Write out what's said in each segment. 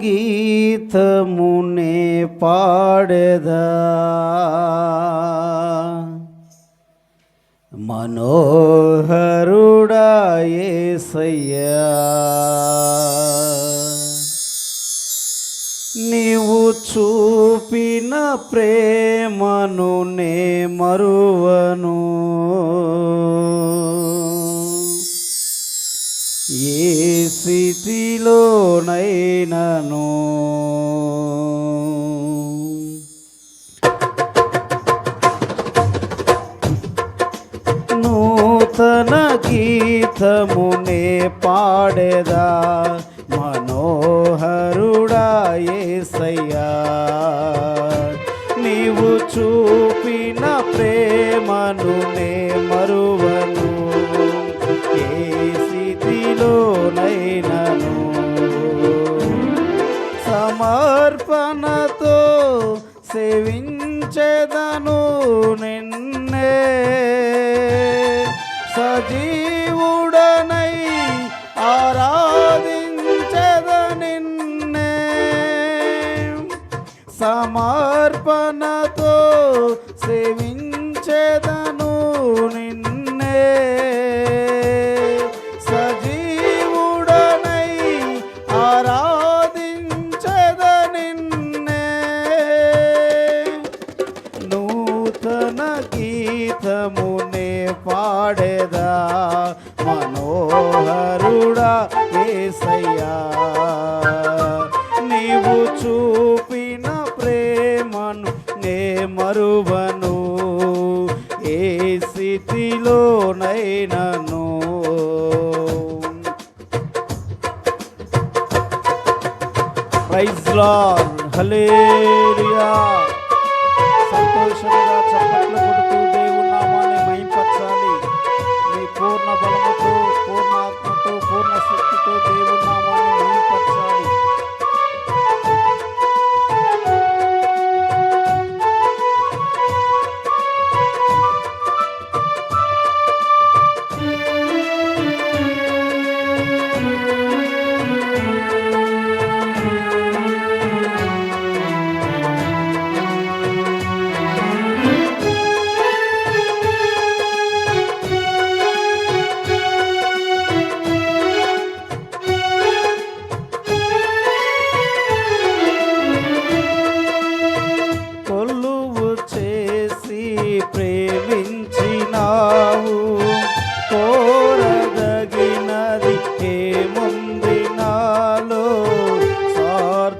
గీతమునే పాడెదా మనోహరుడా యేసయ్యా నీవు చూపిన ప్రేమను నే మరువను ఏ స్థితిలోనైనను నూతన గీతమునే పాడెదా మనోహరుడా యేసయ్యా నీవు చూపిన ప్రేమను నే మరువను ఏ స్థితిలోనైనను సమర్పణతో సేవించెదను నిన్నే సజీవుడనై ఆరాధించెద నిన్నే సమర్పణతో సేవించెదను నిన్నే సజీవుడనై ఆరాధించెద నిన్నే నూతన గీతమునే పాడెదా మనోహరుడా యేసయ్యా నీవు చూపిన ప్రేమను నే మరువను ఏ స్థితిలోనైనను ప్రైజ్ లార్డ్ హల్లెలూయా సంతోషంగా చప్పట్లు కొడుతూ దేవుని నామాన్ని మహింపరచాలి మీ పూర్ణ బలముతో పూర్ణ ఆత్మతో పూర్ణ శక్తితో దేవుని నామాన్ని మహింపరచాలి ప్రేమించినావు కోరదగినది ఏముంది నాలో స్వార్థమెరుగని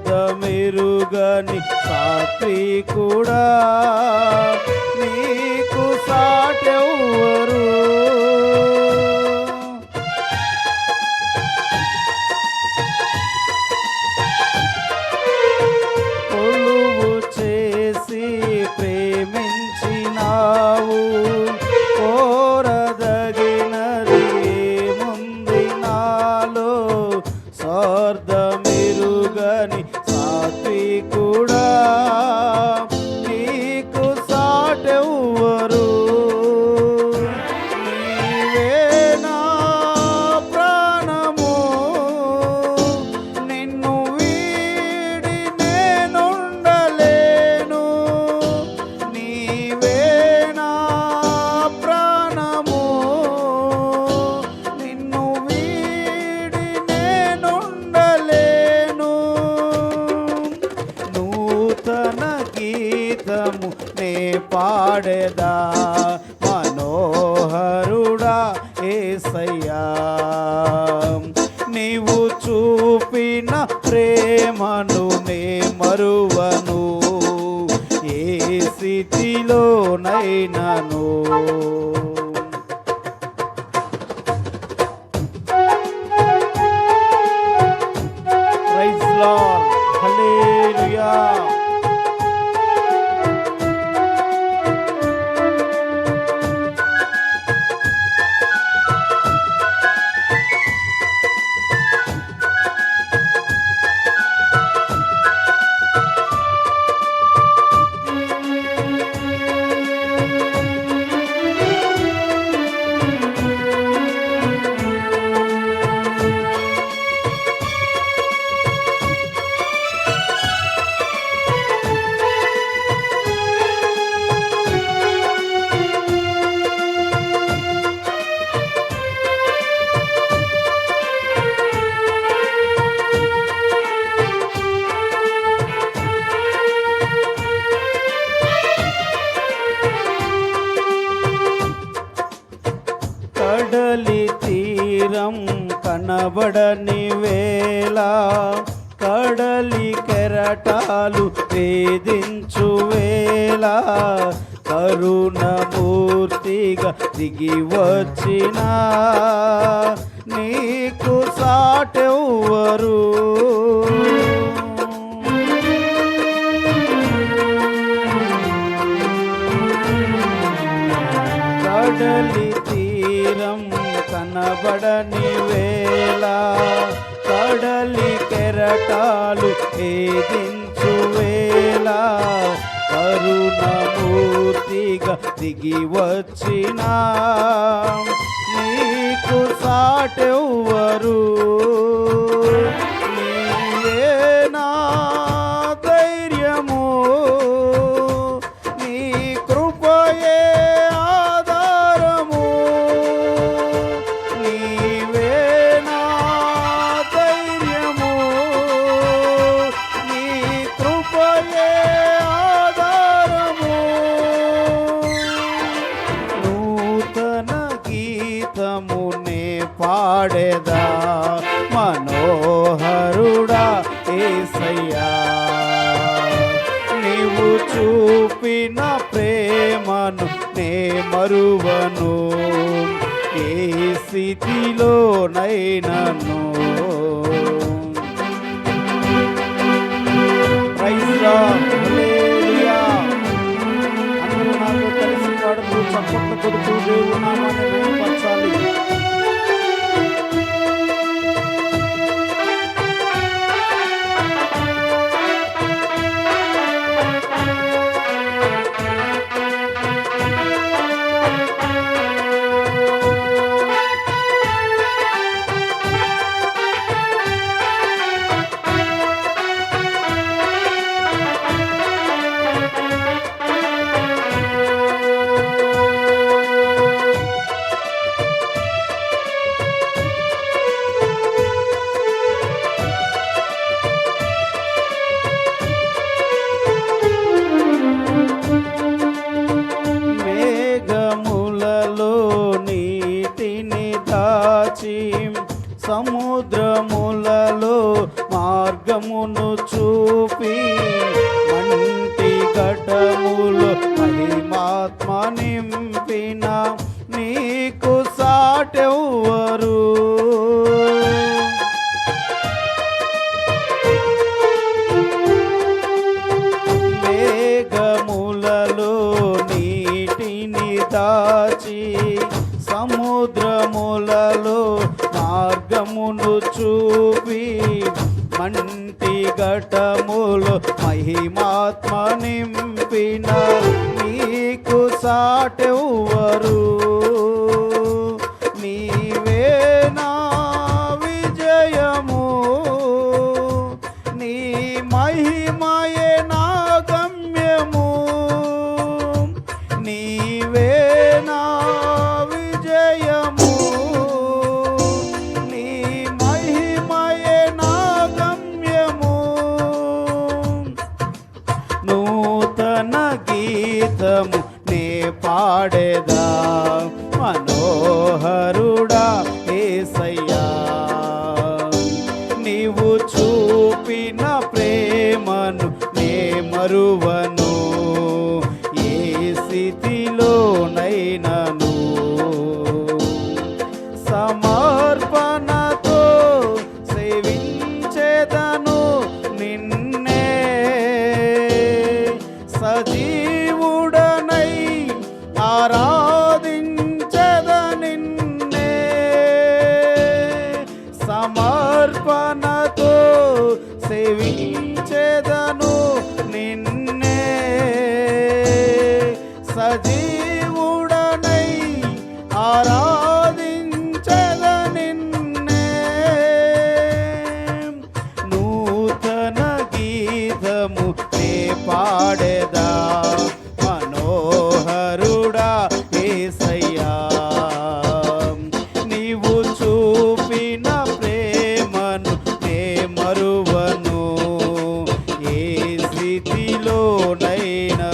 సాత్వికుడా నీకు సాటెవ్వరు కొలువు చేసి ప్రేమించినావు కోరదగినది ఏముంది నాలో స్వార్థమెరుగని సాత్వికుడా నీకు సాటెవ్వరు నీవే నా ప్రాణము నిన్ను వీడి నేనుండలేను నీవే నా ప్రాణము నిన్ను వీడి నేనుండలేను నూతన గీతము నే పాడెదా మనోహరుడా యేసయ్యా నీవు చూపిన ప్రేమను నే మరువను ఏ స్థితిలోనైనను ప్రైజ్ లార్డ్ హల్లెలూయా కడలి తీరం కనబడని వేళ కడలి కెరటాలు వేధించు వేళ కరుణమూర్తిగా దిగి వచ్చిన నీకు సాటెవ్వరు. కడలి తీరం కనబడని వేళ కడలి కెరటాలు ఏదించు వేళ కరుణమూర్తిగా దిగి వచ్చిన నీకు సాటెవ్వరు. నీవే నా ధైర్యము, నీ కృపయే ఆధారము. నీవే నా ధైర్యము, నీ కృపయే ఆధారము. నూతన గీతమునే పాడేదా మనోహరుడా యేసయ్యా, నీవు చూపిన ప్రేమను నే మరువను ఏ స్థితిలోనైనను. ప్రైజ్ లార్డ్, హల్లెలూయా. అందరూ నాతో కలిసి పాడుతూ చప్పట్లు కొడుతూ దేవుని నామాన్ని మహిమపరచాలి. మేఘములలో నీటిని దాచి సముద్రములలో మార్గమును చూపి మంటి ఘటములో మహిమాత్మ నింపిన నీకు సాటెవ్వరు. మేఘములలో నీటిని దాచి సముద్రములలో మార్గమును చూపి మంటి ఘటములో మహిమాత్మ నింపిన నీకు సాటెవ్వరు. నీవే నా విజయము, నీ మహిమయే నా గమ్యము. నీవే నా విజయము, నీ మహిమయే నా గమ్యము. నూతన గీతము నే పాడేదా మనోహరుడా యేసయ్యా, నీవు చూపిన ప్రేమను నే మరువను ఏ స్థితిలోనైనను. సమర్పణతో సేవించేదను నిన్నే, సజీవుడనై ఆరాధించెద నిన్నే. సమర్పణతో సేవించెదను నిన్నే, సజీవుడనై ఆరాధించెద నిన్నే. నూతన గీతము నే పాడేదా మనోహరుడా యేసయ్యా, నీవు చూపిన ప్రేమను నే మరువను ఏ స్థితిలోనైనా.